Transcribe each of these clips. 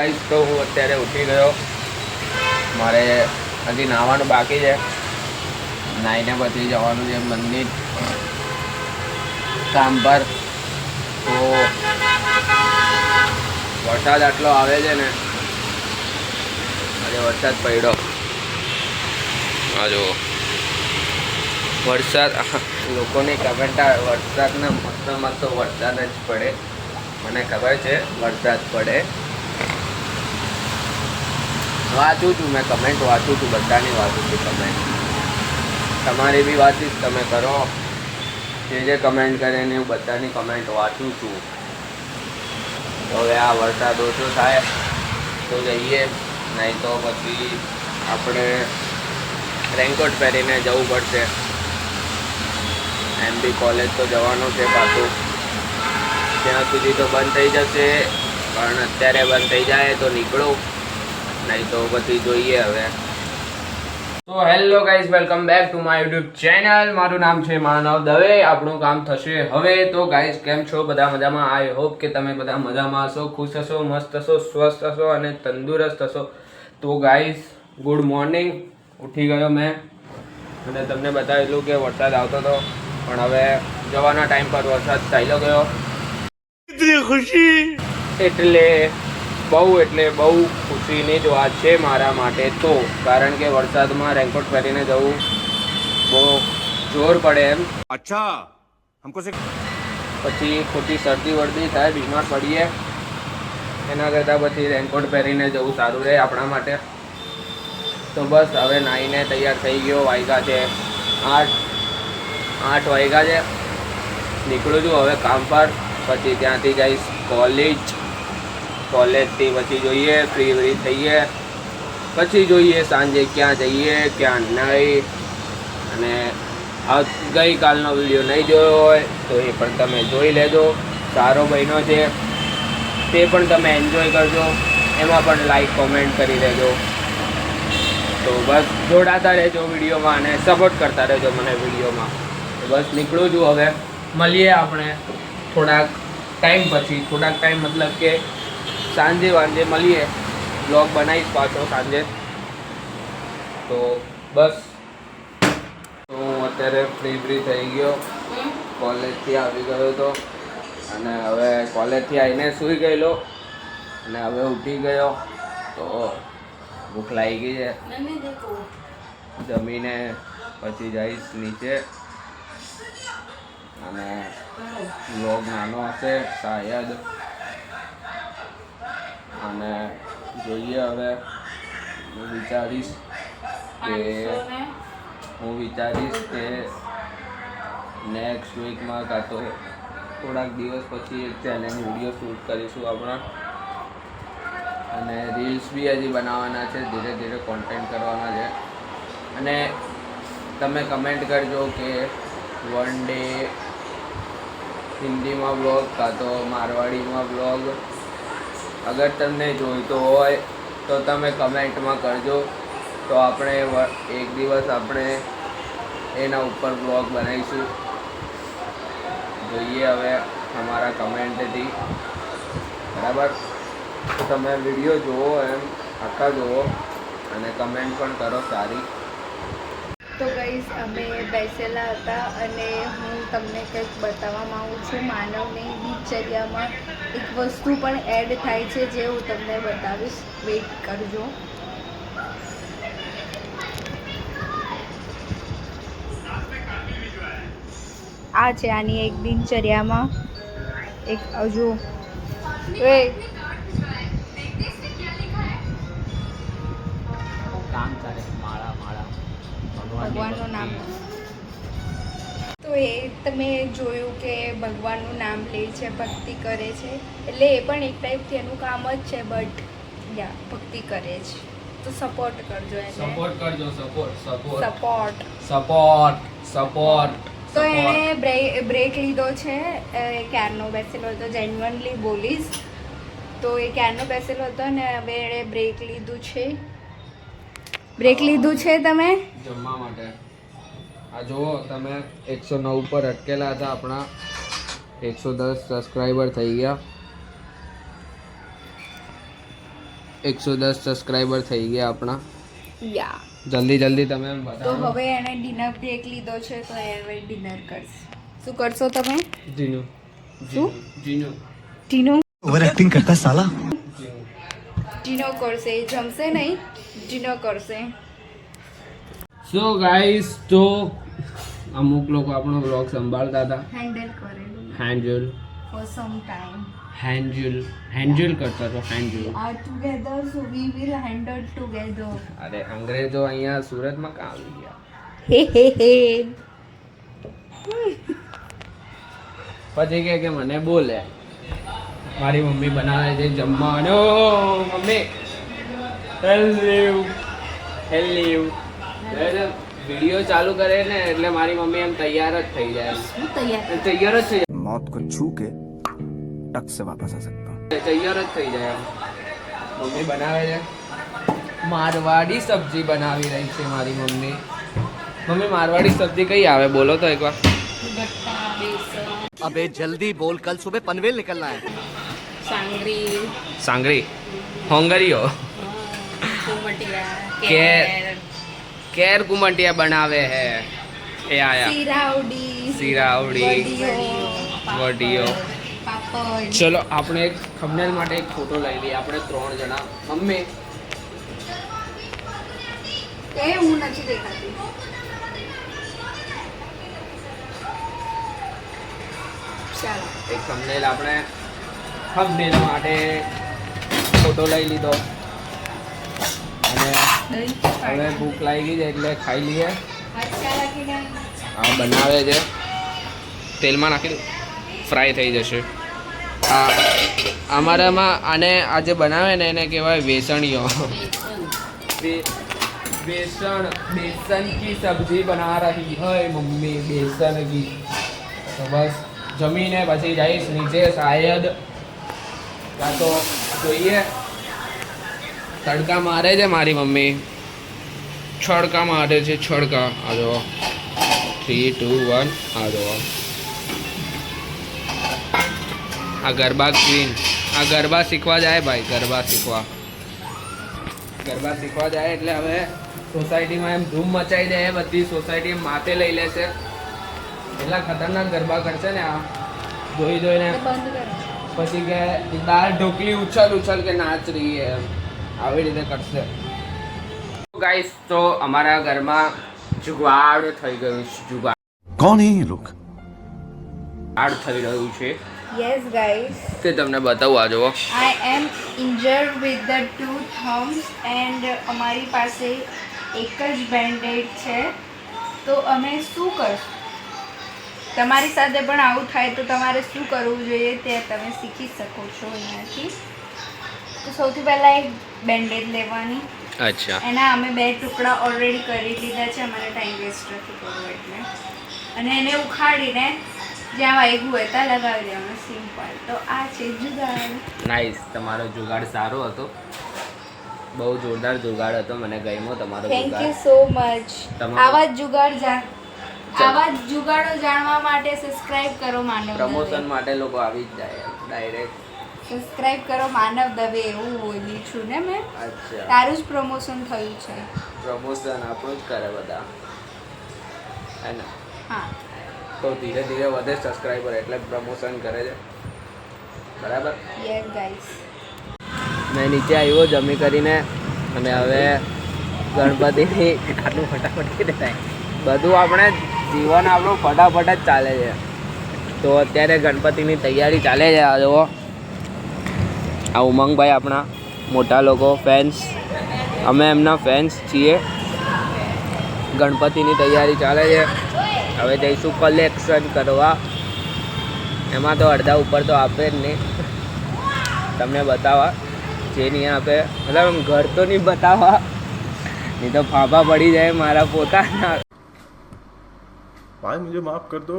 Guys તો હું અત્યારે ઉઠી ગયો. મારે હજી નાહવાનું બાકી છે. નાહીને પછી જવાનું છે મંદિર કામ પર. તો વરસાદ આટલો આવે છે ને, આજે વરસાદ પડ્યો. આ જો વરસાદ, લોકોની કમેન્ટ આવે વરસાદના મસ્ત વરસાદ જ પડે. મને ખબર છે વરસાદ પડે. વાંચું છું મેં કમેન્ટ, વાંચું છું બધાની, વાંચું છું કમેન્ટ. તમારી બી વાંચીશ, તમે કરો. જે કમેન્ટ કરે ને હું બધાની કમેન્ટ વાંચું છું. તો હવે આ વરસાદ ઓછો થાય તો જઈએ, નહીં તો પછી આપણે રેનકોટ પહેરીને જવું પડશે. એમ બી કોલેજ તો જવાનું છે પાછું. ત્યાં સુધી તો બંધ થઈ જશે, પણ અત્યારે બંધ થઈ જાય તો નીકળું, નહીં તો પછી જોઈએ હવે. તો hello guys, welcome back to my YouTube channel. મારું નામ છે માનવ દવે. આપણું કામ થશે હવે. તો ગાઈઝ કેમ છો? બધા મજામાં? આઈ હોપ કે તમે બધા મજામાં હશો, ખુશ હશો, મસ્ત હશો, સ્વસ્થ હશો અને તંદુરસ્ત હશો. તો ગાઈઝ ગુડ મોર્નિંગ. ઉઠી ગયો મેં અને તમને બતાવેલું કે વરસાદ આવતો હતો, પણ હવે જવાના ટાઈમ પર વરસાદ ચાલ્યો ગયો. ખુશી એટલે બહુ ખુશીની જ વાત છે મારા માટે તો, કારણ કે વરસાદમાં રેનકોટ પહેરીને જવું બહુ જોર પડે એમ. અચ્છા, હમકો સે પછી ખોટી શરદી વર્દી થાય, બીમાર પડીએ. એના કરતાં પછી રેનકોટ પહેરીને જવું સારું રહે આપણા માટે. તો બસ હવે નાહીને તૈયાર થઈ ગયો. વાગ્યા છે 8 વાગ્યા છે. નીકળું છું હવે કામ પર. પછી ત્યાંથી જઈશ કોલેજથી પછી જોઈએ, ફ્રી થઈએ પછી જોઈએ સાંજે ક્યાં જઈએ ક્યાં નહીં. અને ગઈકાલનો વિડીયો નહીં જોયો હોય તો એ પણ તમે જોઈ લેજો. સારો બન્યો છે તે પણ તમે એન્જોય કરજો. એમાં પણ લાઈક કોમેન્ટ કરી દેજો. તો બસ જોડાતા રહેજો વિડીયોમાં અને સપોર્ટ કરતા રહેજો મને વિડીયોમાં. તો બસ નીકળું છું હવે. મળીએ આપણે થોડાક ટાઈમ પછી. થોડાક ટાઈમ મતલબ કે સાંજે મળીએ. બ્લોગ બનાવીશ પાછો સાંજે. તો બસ તો હું અત્યારે ફ્રી થઈ ગયો. કોલેજથી આવી ગયો હતો અને હવે કોલેજથી આવીને સૂઈ ગયેલો અને હવે ઉઠી ગયો. તો ભૂખ લાગી ગઈ છે. જમીને પછી જઈશ નીચે અને વ્લોગ નાનો હશે શાયદ. અને જોઈએ હવે. હું વિચારીશ કે નેક્સ્ટ વીકમાં કાં તો થોડાક દિવસ પછી એક ચેલેન્જ વિડીયો શૂટ કરીશું આપણા. અને રીલ્સ બી હજી બનાવવાના છે. ધીરે ધીરે કોન્ટેન્ટ કરવાના છે. અને તમે કમેન્ટ કરજો કે વન ડે હિન્દીમાં બ્લોગ કાં તો મારવાડીમાં બ્લોગ અગર તમને જોઈતો હોય તો તમે કમેન્ટમાં કરજો. તો આપણે એક દિવસ આપણે એના ઉપર બ્લોગ બનાવીશું. જોઈએ હવે તમારા કમેન્ટથી. બરાબર? તો તમે વિડીયો જુઓ, એમ આખા જુઓ અને કમેન્ટ પણ કરો સારી. તો ગાઈઝ અમે બેસેલા હતા અને હું તમને કંઈક બતાવવા માંગુ છું. માનવની દિનચર્યામાં એક વસ્તુ પણ એડ થાય છે જે હું તમને બતાવીશ. વેઇટ કરજો. આ છે આની એક દિનચર્યામાં એક હજુ કામ કરે માળા ભગવાનનું નામ. તો એ તમે જોયું કે ભગવાનનું નામ લે છે, ભક્તિ કરે છે. એટલે એ પણ એક ટાઈપથી એનું કામ જ છે. બટ ભક્તિ કરે છે તો સપોર્ટ કરજો એને. સપોર્ટ. તો એણે બ્રેક લીધો છે. ક્યારનો બેસેલો હતો, જેન્યુઅનલી બોલીશ તો એ ક્યારનો બેસેલો હતો ને હવે એણે બ્રેક લીધું છે. તમે જમવા માટે. આ જુઓ તમે 109 ઉપર અટકેલા હતા. આપણા 110 સબસ્ક્રાઈબર થઈ ગયા. 110 સબસ્ક્રાઈબર થઈ ગયા આપણા. યા જલ્દી જલ્દી તમે એમ તો બતાવો. હવે એને ડિનર બ્રેક લીધો છે તો એ હવે ડિનર કરશે. શું કરશો તમે? જીનુ શું? જીનુ ટીનો ओवर एक्टिंग करता साला. ટીનો કરશે, એ જમશે નહીં, ટીનો કરશે. સો ગાઈસ, તો અમુક લોકો આપણો બ્લોગ સંભાળતા હતા. હેન્ડલ કરેલું handle for some time. Handle કરતા તો handle. Are together so we will handle together. અરે અંગ્રેજો અહીંયા સુરતમાં કાં આવી ગયા? હે હે હે. પછી કે મને બોલે મારી મમ્મી બનાવે છે જમવાનું. મમ્મી હેલ્લો વિડીયો ચાલુ કરે ને એટલે મારી મમ્મી એમ તૈયાર જ થઈ જાય. હું તૈયાર. તૈયાર જ થઈ मौत को छू के टक से वापस आ सकता हूँ. જાય. તૈયાર જ થઈ જાય. મમ્મી બનાવે છે મારવાડી સબ્જી બનાવી રહી છે મારી મમ્મી. મમ્મી મારવાડી સબ્જી કઈ આવે બોલો તો એકવાર. ગટ્ટા, બેસન, अबे जल्दी बोल, कल सुबह पनवेल निकलना है. સાંગરી, સાંગરી હોંગરીઓ કુમટિયા, કેર. કેર કુમટિયા બનાવે હે એ આયા શીરાવડી, શીરાવડી, વડીઓ, વડીઓ. પાપડ. ચલો આપણે એક થંબનેલ માટે એક ફોટો લઈ લઈએ આપણે 3 જણા. મમ્મી એ હું નથી દેખાતી. ચાલો એક થંબનેલ આપણે થંબનેલ માટે ફોટો લઈ લીધો અને દહીં હવે ભૂખ લાગી છે એટલે ખાઈ લઈએ. અચ્છા લાગીને આ બનાવે છે તેલમાં નાખી દઉં ફ્રાય થઈ જશે. આ અમારામાં આને આ જે બનાવે ને એને કહેવાય વેસણીઓ. बेसन की सब्जी बना रही है मम्मी, बेसन की. तो बस જમીને પછી જઈશ નીચે શાયદ, કાં તો જોઈએ. તડકા મારે છે મારી મમ્મી, છડકા મારે છે છડકા. આ જો 3 2 1 આ જો આ ગરબા ક્વીન, આ ગરબા શીખવા જાય ભાઈ, ગરબા શીખવા જાય એટલે હવે સોસાયટીમાં એમ ધૂમ મચાઈ દે. બધી સોસાયટી માથે લઈ લેશે. એટલા ખતરનાક ગરબા કરશે ને આ, જોઈ જોઈને બંધ કરો. પછી કે દાળ ઢોકલી ઉછલ ઉછલ કે નાચ રહી હે, આવી રીતે કરશે. ગાઈસ, તો અમારા ઘરમાં જુગાડ થઈ ગયું છે. कौन है ये लोग? જુગાડ થઈ રહ્યું છે યસ ગાઈસ, તે તમને બતાવું. આ જુઓ, I am injured with the 2 thumbs and અમારી પાસે એક જ બેન્ડેડ છે. તો અમે શું કરશું? તમારી સાથે પણ આવું થાય તો તમારે શું કરવું જોઈએ તે તમે શીખી શકો છો અહીંયાથી. તો સૌથી પહેલાં એક બેન્ડેડ લેવાની. અચ્છા, એના અમે 2 ટુકડા ઓલરેડી કરી લીધા છે, અમારે ટાઈમ વેસ્ટ નથી કરવો એટલે. અને એને ઉખાડીને જ્યાં વાગ્યું હોય ત્યાં લગાવી દેવાનું, સિમ્પલ. તો આ છે જુગાડ. નાઈસ. તમારો જુગાડ સારો હતો, બહુ જોરદાર જુગાડ હતો, મને ગમ્યો તમારો thank you jugaad. So much. તમારો- આવા જ જુગાડો જાણવા માટે સબસ્ક્રાઇબ કરો માનવ પ્રમોશન દવે. માટે લોકો આવી જ જાય ડાયરેક્ટ. સબસ્ક્રાઇબ કરો માનવ દવે, એવું બોલી છું ને મેં. અચ્છા, તારું જ પ્રમોશન થયું છે. પ્રમોશન આપણું જ કરે બધા, હે ને? હા, તો ધીરે ધીરે વધે સબસ્ક્રાઈબર એટલે પ્રમોશન કરે છે, બરાબર. Yes guys. મેં નીચે આવ્યો જમી કરીને, અને હવે ગણપતિની આટલું ફટાફટ કીધે થાય. બધું આપણે જીવન આપણું ફટાફટ જ ચાલે છે. તો અત્યારે ગણપતિની તૈયારી ચાલે છે. આ જુઓ, આ ઉમંગભાઈ આપણા મોટા લોકો ફેન્સ, અમે એમના ફેન્સ છીએ. ગણપતિની તૈયારી ચાલે છે. હવે જઈશું કલેક્શન કરવા. એમાં તો અડધા ઉપર તો આપે જ નહીં, તમને બતાવવા જે નહીં આપે, મતલબ એમ ઘર તો નહીં બતાવવા, નહીં તો ફાફા પડી જાય મારા પોતાના. भाई मुझे माफ कर दो.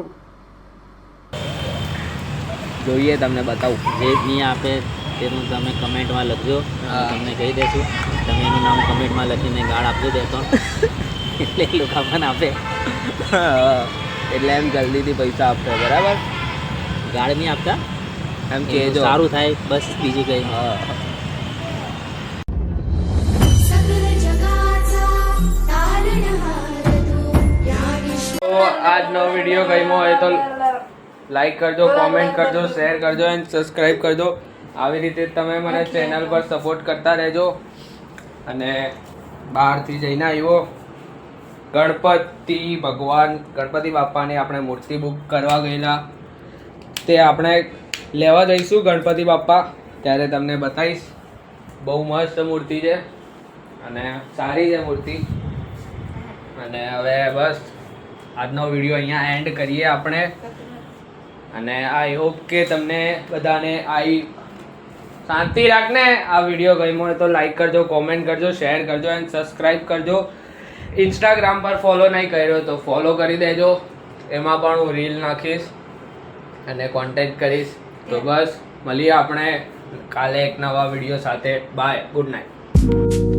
જોઈએ તમને બતાવું. જે નહીં આપે તેનું તમે કમેન્ટમાં લખજો. હા. તમને કહી દઈશું, તમે એનું નામ કમેન્ટમાં લખીને ગાળ આપજો દેતો એટલે એ લોકો આપણને આપે. એટલે એમ જલ્દીથી પૈસા આપશે, બરાબર. ગાળ નહીં આપતા, એમ એનું કહેજો. સારું થાય બસ, બીજું કંઈ નહીં. હા. આજનો વિડીયો ગમ્યો હોય તો લાઈક કરજો, કોમેન્ટ કરજો, શેર કરજો અને સબસ્ક્રાઈબ કરજો. આવી રીતે તમે મને ચેનલ પર સપોર્ટ કરતા રહેજો. અને બહારથી જઈને આવ્યો ગણપતિ બાપાની આપણે મૂર્તિ બુક કરવા ગયેલા, તે આપણે લેવા જઈશું ગણપતિ બાપા, ત્યારે તમને બતાવીશ. બહુ મસ્ત મૂર્તિ છે અને સારી છે મૂર્તિ. અને હવે બસ આજનો વિડીયો અહીંયા એન્ડ કરીએ આપણે. અને આઈ હોપ કે તમને બધાને શાંતિ રાખને આ વિડીયો ગમ્યો હોય તો લાઈક કરજો, કોમેન્ટ કરજો, શેર કરજો અને સબસ્ક્રાઈબ કરજો. ઇન્સ્ટાગ્રામ પર ફોલો નહીં કર્યો તો ફોલો કરી દેજો, એમાં પણ હું રીલ નાખીશ અને કોન્ટેક્ટ કરીશ. તો બસ મળીએ આપણે કાલે એક નવા વિડીયો સાથે. Bye, good night.